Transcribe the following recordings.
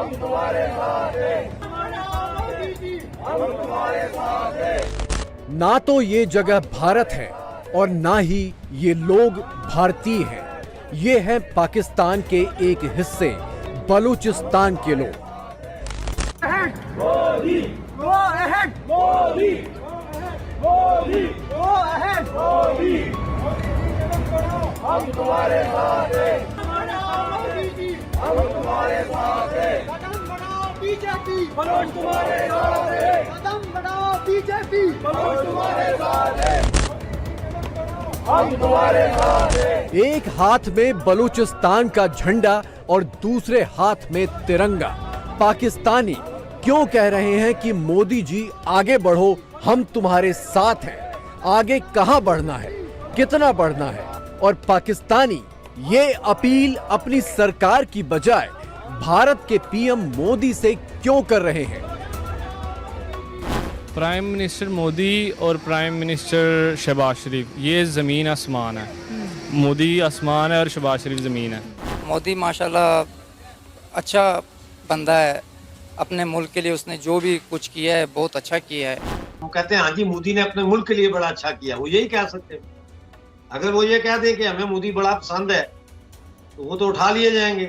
हम तुम्हारे साथ हैं, हम तुम्हारे साथ हैं। ना तो ये जगह भारत है और ना ही ये लोग भारतीय हैं। ये हैं पाकिस्तान के एक हिस्से बलूचिस्तान के लोग। Modi, go ahead, Modi, Modi, go ahead, Modi. हम तुम्हारे साथ हैं, हम तुम्हारे साथ हैं। कदम बढ़ाओ बीजेपी, बलोच तुम्हारे साथ है। कदम बढ़ाओ बीजेपी, बलोच तुम्हारे साथ है। हम तुम्हारे साथ हैं। एक हाथ में बलूचिस्तान का झंडा और दूसरे हाथ में तिरंगा। पाकिस्तानी क्यों कह रहे हैं कि मोदी जी आगे बढ़ो, हम तुम्हारे साथ हैं। आगे कहां बढ़ना है, कितना बढ़ना है, और पाकिस्तानी ये अपील अपनी सरकार की बजाय भारत के पीएम मोदी से क्यों कर रहे हैं? प्राइम मिनिस्टर मोदी और प्राइम मिनिस्टर शहबाज शरीफ, ये ज़मीन आसमान है। मोदी आसमान है और शहबाज शरीफ ज़मीन है। मोदी माशाल्लाह अच्छा बंदा है, अपने मुल्क के लिए उसने जो भी कुछ किया है बहुत अच्छा किया है। वो कहते हैं हाँ जी मोदी ने अपने मुल्क के लिए बड़ा अच्छा किया, वो यही कह सकते हैं। अगर वो ये कह दें कि हमें मोदी बड़ा पसंद है तो वो तो उठा लिए जाएंगे।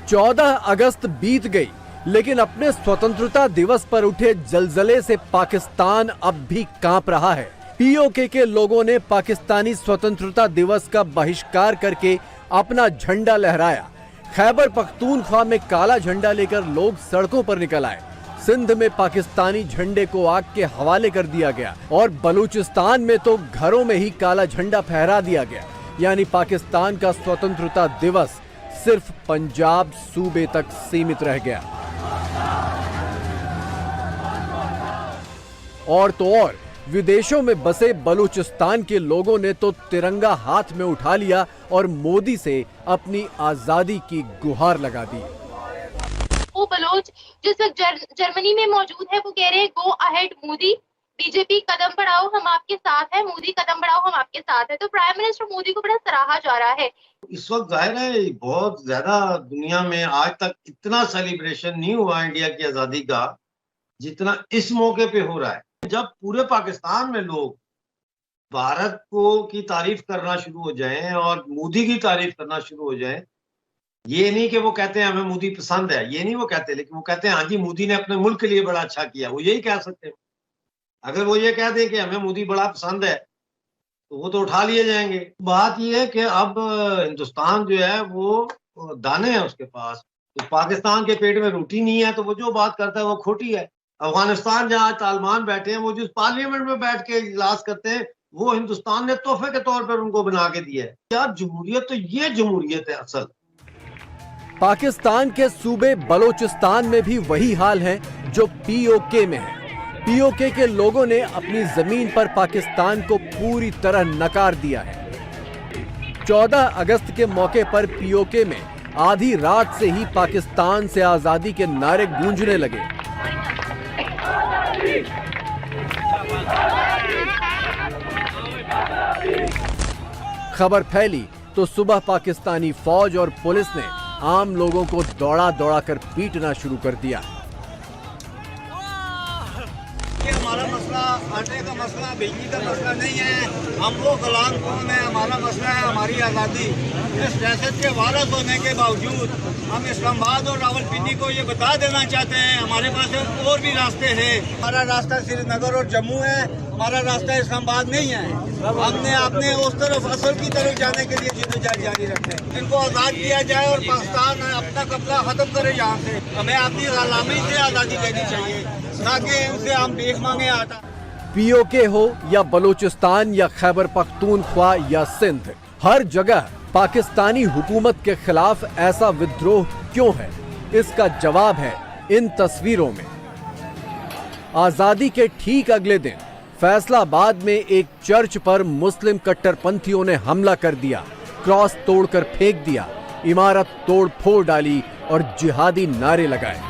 14 अगस्त बीत गई, लेकिन अपने स्वतंत्रता दिवस पर उठे जलजले से पाकिस्तान अब भी कांप रहा है। पीओके के लोगों ने पाकिस्तानी स्वतंत्रता दिवस का बहिष्कार करके अपना झंडा लहराया। खैबर पख्तूनख्वा में काला झंडा लेकर लोग सड़कों पर निकल आए। सिंध में पाकिस्तानी झंडे को आग के हवाले कर दिया गया और बलूचिस्तान में तो घरों में ही काला झंडा फहरा दिया गया। यानी पाकिस्तान का स्वतंत्रता दिवस सिर्फ पंजाब सूबे तक सीमित रह गया। और तो और विदेशों में बसे बलूचिस्तान के लोगों ने तो तिरंगा हाथ में उठा लिया और मोदी से अपनी आजादी की गुहार लगा दी। वो बलोच जो इस वक्त जर्मनी में मौजूद है, वो कह रहे हैं गो अहेड मोदी, बीजेपी कदम बढ़ाओ हम आपके साथ हैं, मोदी कदम बढ़ाओ हम आपके साथ हैं। तो प्राइम मिनिस्टर मोदी को बड़ा सराहा जा रहा है। इस वक्त जाहिर है बहुत ज्यादा दुनिया में आज तक इतना सेलिब्रेशन नहीं हुआ इंडिया की आजादी का जितना इस मौके पे हो रहा है। जब पूरे पाकिस्तान में लोग भारत को की तारीफ करना शुरू हो जाएं और मोदी की तारीफ करना शुरू हो जाएं, ये नहीं कि वो कहते हैं हमें मोदी पसंद है, ये नहीं वो कहते, लेकिन वो कहते हैं हाँ जी मोदी ने अपने मुल्क के लिए बड़ा अच्छा किया, वो यही कह सकते हैं। अगर वो ये कह दें कि हमें मोदी बड़ा पसंद है तो वो तो उठा लिए जाएंगे। बात ये है कि अब हिंदुस्तान जो है वो दाने हैं उसके पास, तो पाकिस्तान के पेट में रोटी नहीं है, तो वो जो बात करता है वो खोटी है। अफगानिस्तान जहाँ तालिबान बैठे हैं, वो जिस पार्लियामेंट में बैठ के इजलास करते हैं, वो हिंदुस्तान ने तोहफे के तौर पर उनको बना के दिया है। यार जमहूरियत तो ये जमहूरियत है असल। पाकिस्तान के सूबे बलूचिस्तान में भी वही हाल है जो पीओके में है। पीओके के लोगों ने अपनी जमीन पर पाकिस्तान को पूरी तरह नकार दिया है। 14 अगस्त के मौके पर पीओके में आधी रात से ही पाकिस्तान से आजादी के नारे गूंजने लगे। खबर फैली तो सुबह पाकिस्तानी फौज और पुलिस ने आम लोगों को दौड़ा दौड़ा कर पीटना शुरू कर दिया। ये हमारा मसला आटे का मसला, बिजली का मसला नहीं है। हम वो गुलाम कौन है, हमारा मसला है हमारी आज़ादी। इस सियासत के वारस होने के बावजूद हम इस्लामाबाद और रावलपिंडी को ये बता देना चाहते हैं हमारे पास और भी रास्ते हैं। हमारा रास्ता श्रीनगर और जम्मू है, हमारा रास्ता इस्लामाबाद नहीं है। हमने अपने उस तरफ असल की तरफ जाने के लिए जिद्दोजहद जारी रखते हैं। इनको आज़ाद किया जाए और पाकिस्तान अपना कब्जा खत्म करे यहाँ से। हमें अपनी गुलामी से आज़ादी लेनी चाहिए, ताकि उनसे हम भीख मांगे आटा। पीओके हो या बलूचिस्तान या खैबर पख्तूनख्वा या सिंध, हर जगह पाकिस्तानी हुकूमत के खिलाफ ऐसा विद्रोह क्यों है? इसका जवाब है इन तस्वीरों में। आजादी के ठीक अगले दिन फैसलाबाद में एक चर्च पर मुस्लिम कट्टरपंथियों ने हमला कर दिया, क्रॉस तोड़कर फेंक दिया, इमारत तोड़ फोड़ डाली और जिहादी नारे लगाए।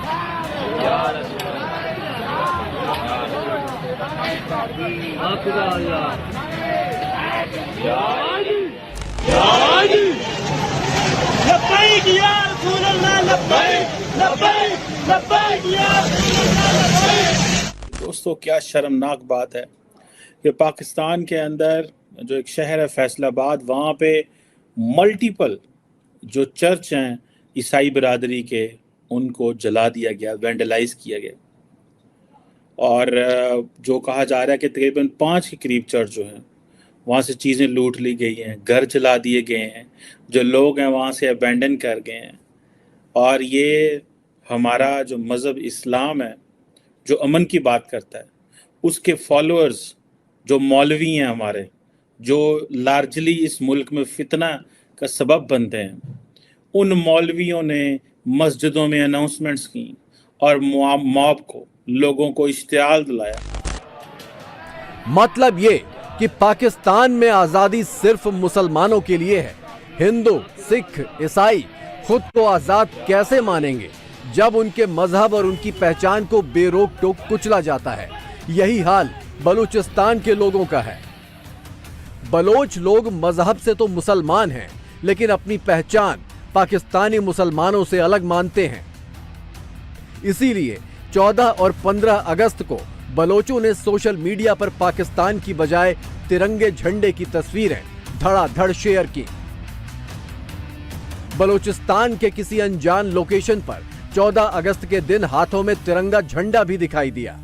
लब्बैक या रसूल अल्लाह, लब्बैक लब्बैक दोस्तों, क्या शर्मनाक बात है कि पाकिस्तान के अंदर जो एक शहर है फैसलाबाद, वहाँ पे मल्टीपल जो चर्च हैं ईसाई बिरादरी के, उनको जला दिया गया, वेंडलाइज किया गया। और जो कहा जा रहा है कि तकरीबन 5 के करीब चर्च जो हैं वहाँ से चीज़ें लूट ली गई हैं, घर जला दिए गए हैं, जो लोग हैं वहाँ से अबैंडन कर गए हैं। और ये हमारा जो मज़हब इस्लाम है, जो अमन की बात करता है, उसके फॉलोअर्स जो मौलवी हैं हमारे, जो लार्जली इस मुल्क में फितना का सबब बनते हैं, उन मौलवियों ने मस्जिदों में अनाउंसमेंट्स की और मॉब को, लोगों को इश्तियाल दिलाया। मतलब ये कि पाकिस्तान में आजादी सिर्फ मुसलमानों के लिए है। हिंदू, सिख, ईसाई खुद को आजाद कैसे मानेंगे जब उनके मजहब और उनकी पहचान को बेरोक टोक कुचला जाता है। यही हाल बलूचिस्तान के लोगों का है। बलोच लोग मजहब से तो मुसलमान हैं, लेकिन अपनी पहचान पाकिस्तानी मुसलमानों से अलग मानते हैं। इसीलिए 14 और 15 अगस्त को बलोचों ने सोशल मीडिया पर पाकिस्तान की बजाय तिरंगे झंडे की तस्वीरें धड़ाधड़ शेयर की। बलोचिस्तान के किसी अनजान लोकेशन पर 14 अगस्त के दिन हाथों में तिरंगा झंडा भी दिखाई दिया।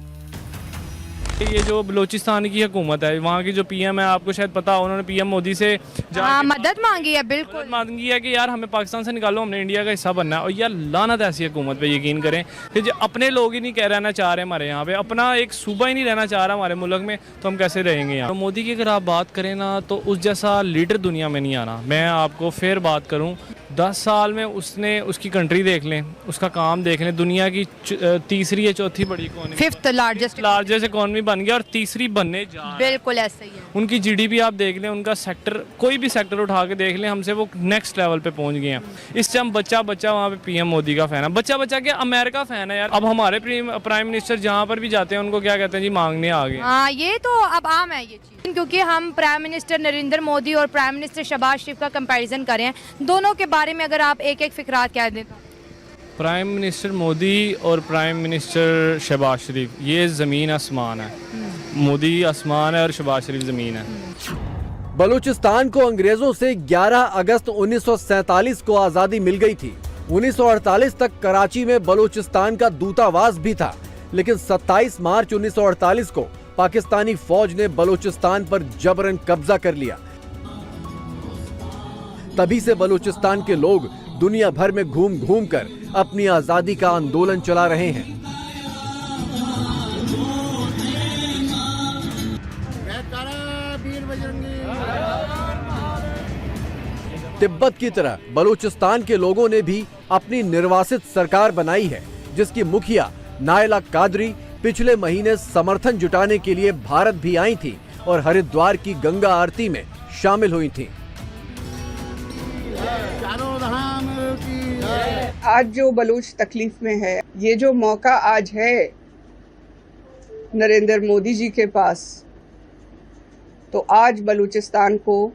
ये जो बलूचिस्तान की हुकूमत है, वहाँ की जो पीएम है, आपको शायद पता हो, उन्होंने पीएम मोदी से मदद मांगी है। बिल्कुल मदद मांगी है कि यार हमें पाकिस्तान से निकालो, हमने इंडिया का हिस्सा बनना है। और यार लानत ऐसी हुकूमत पे यकीन करें कि जो अपने लोग ही नहीं रहना चाह रहे हमारे यहाँ पे, अपना एक सूबा ही नहीं रहना चाह रहा हमारे मुल्क में, तो हम कैसे रहेंगे यहाँ। तो मोदी की अगर आप बात करें ना, तो उस जैसा लीडर दुनिया में नहीं आना। मैं आपको फिर बात करूँ, 10 साल में उसने उसकी कंट्री देख लें, उसका काम देख लें, दुनिया की तीसरी या चौथी बड़ी इकोनॉमी, 5th लार्जेस्ट इकोनॉमी बन गया और तीसरी बनने जा रहा है। बिल्कुल ऐसा ही है। उनकी जीडीपी आप देख लें, उनका सेक्टर, कोई भी सेक्टर उठा के देख लें, हमसे वो नेक्स्ट लेवल पे पहुंच गए हैं। इस टाइम बच्चा वहाँ पे पीएम मोदी का फैन है, बच्चा क्या अमेरिका फैन है यार। अब हमारे प्राइम मिनिस्टर जहाँ पर भी जाते हैं उनको क्या कहते हैं जी, मांगने आ गए। हाँ, ये तो अब आम है ये चीज, क्योंकि हम प्राइम मिनिस्टर नरेंद्र मोदी और प्राइम मिनिस्टर शहबाज शरीफ का कंपैरिजन करें, दोनों के बारे में अगर आप एक फिक्रात कह दें। प्राइम मिनिस्टर मोदी और प्राइम मिनिस्टर शहबाज शरीफ, ये ज़मीन आसमान है। मोदी आसमान है और शहबाज शरीफ ज़मीन है। बलूचिस्तान को अंग्रेजों से 11 अगस्त 1947 को आजादी मिल गई थी। 1948 तक कराची में बलूचिस्तान का दूतावास भी था, लेकिन 27 मार्च 1948 को पाकिस्तानी फौज ने बलूचिस्तान पर जबरन कब्जा कर लिया। तभी से बलूचिस्तान के लोग दुनिया भर में घूम घूम कर अपनी आजादी का आंदोलन चला रहे हैं। तिब्बत की तरह बलूचिस्तान के लोगों ने भी अपनी निर्वासित सरकार बनाई है, जिसकी मुखिया नायला कादरी पिछले महीने समर्थन जुटाने के लिए भारत भी आई थी और हरिद्वार की गंगा आरती में शामिल हुई थी। आज जो बलूच तकलीफ में है, ये जो मौका आज है नरेंद्र मोदी जी के पास, तो आज बलूचिस्तान को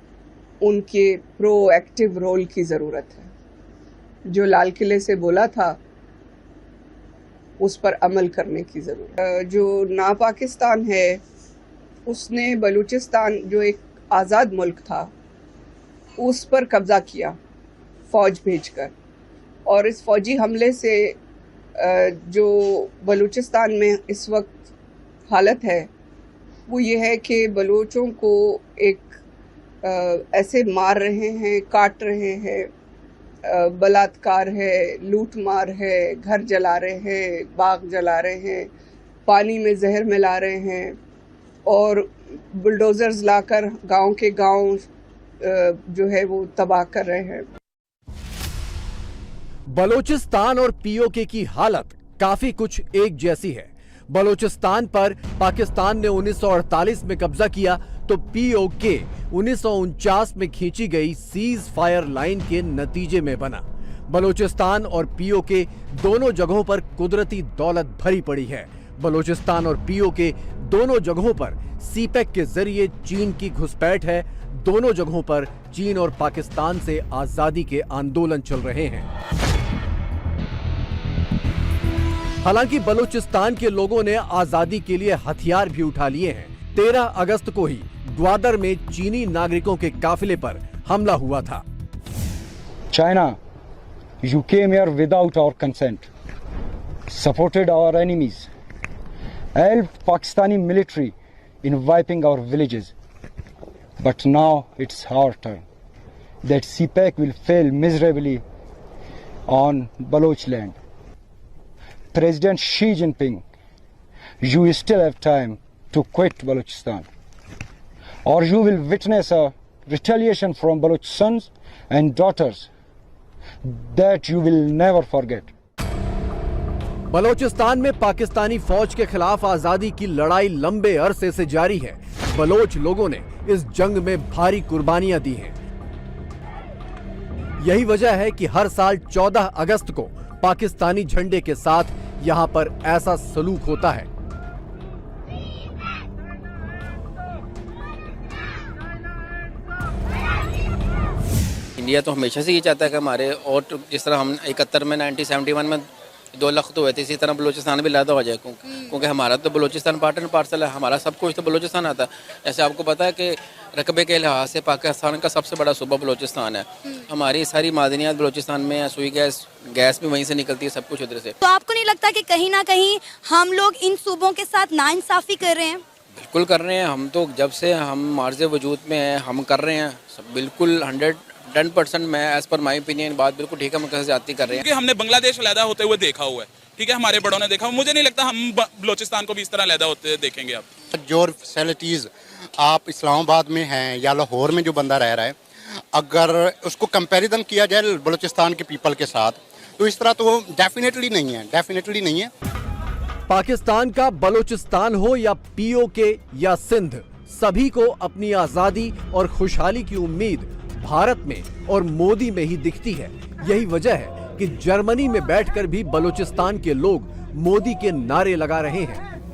उनके प्रोएक्टिव रोल की ज़रूरत है। जो लाल किले से बोला था उस पर अमल करने की ज़रूरत। जो ना पाकिस्तान है उसने बलूचिस्तान जो एक आज़ाद मुल्क था उस पर कब्ज़ा किया फ़ौज भेजकर, और इस फ़ौजी हमले से जो बलूचिस्तान में इस वक्त हालत है वो ये है कि बलूचों को एक ऐसे मार रहे हैं, काट रहे हैं, बलात्कार है, लूट मार है, घर जला रहे हैं, बाग जला रहे हैं, पानी में जहर मिला रहे हैं और बुलडोज़र्स लाकर गांव के गांव जो है वो तबाह कर रहे हैं। बलूचिस्तान और पीओके की हालत काफी कुछ एक जैसी है। बलूचिस्तान पर पाकिस्तान ने 1948 में कब्जा किया तो पीओके 1949 में खींची गई सीज फायर लाइन के नतीजे में बना। बलूचिस्तान और पीओके दोनों जगहों पर कुदरती दौलत भरी पड़ी है। बलूचिस्तान और पीओके दोनों जगहों पर सीपेक के जरिए चीन की घुसपैठ है। दोनों जगहों पर चीन और पाकिस्तान से आजादी के आंदोलन चल रहे हैं। हालांकि बलूचिस्तान के लोगों ने आजादी के लिए हथियार भी उठा लिए हैं। 13 अगस्त को ही ग्वादर में चीनी नागरिकों के काफिले पर हमला हुआ था। China, you came here without our consent, supported our enemies, helped Pakistani military in wiping our villages. But now it's our turn. That CPEC will fail miserably on Baloch land. President Xi Jinping, you still have time to quit Balochistan, or you will witness a retaliation from Baloch sons and daughters that you will never forget. Balochistan में पाकिस्तानी फौज के खिलाफ आजादी की लड़ाई लंबे अरसे से जारी है। बलोच लोगों ने इस जंग में भारी कुर्बानियां दी हैं। यही वजह है कि हर साल 14 अगस्त को पाकिस्तानी झंडे के साथ यहां पर ऐसा सलूक होता है। इंडिया तो हमेशा से ये चाहता है कि हमारे, और जिस तरह हम 71 में 1971 में 2 लाख तो हुए थे, इसी तरह बलूचिस्तान भी लैदा हो जाए, क्योंकि हमारा तो बलूचिस्तान पार्ट एंड पार्सल है, हमारा सब कुछ तो बलूचिस्तान आता है। ऐसे आपको पता है कि रकबे के लिहाज से पाकिस्तान का सबसे बड़ा सूबा बलूचिस्तान है। हमारी सारी मादनियात बलूचिस्तान में है, सुई गैस भी वहीं से निकलती है, सब कुछ उधर से। तो आपको नहीं लगता कि कहीं ना कहीं हम लोग इन सूबों के साथ नाइंसाफी कर रहे हैं? बिल्कुल कर रहे हैं। हम तो जब से हम मार्ज़े वजूद में हैं हम कर रहे हैं, बिल्कुल 110% मैं एज पर माई ओपिनियन बात बिल्कुल ठीक है, हम कैसे जाती कर रहे हैं। क्योंकि हमने बांग्लादेश अलहदा होते हुए देखा हुआ है, ठीक है, हमारे बड़ों ने देखा। मुझे नहीं लगता हम बलूचिस्तान को भी इस तरह अलहदा होते देखेंगे। आप जो फैसिलिटीज़ आप इस्लामाबाद में हैं या लाहौर में जो बंदा रह रहा है, अगर उसको कंपैरिजन किया जाए बलूचिस्तान के पीपल के साथ, तो इस तरह तो डेफिनेटली नहीं है। पाकिस्तान का बलूचिस्तान हो या पीओके या सिंध, सभी को अपनी आजादी और खुशहाली की उम्मीद भारत में और मोदी में ही दिखती है। यही वजह है कि जर्मनी में बैठकर भी बलूचिस्तान के लोग मोदी के नारे लगा रहे हैं।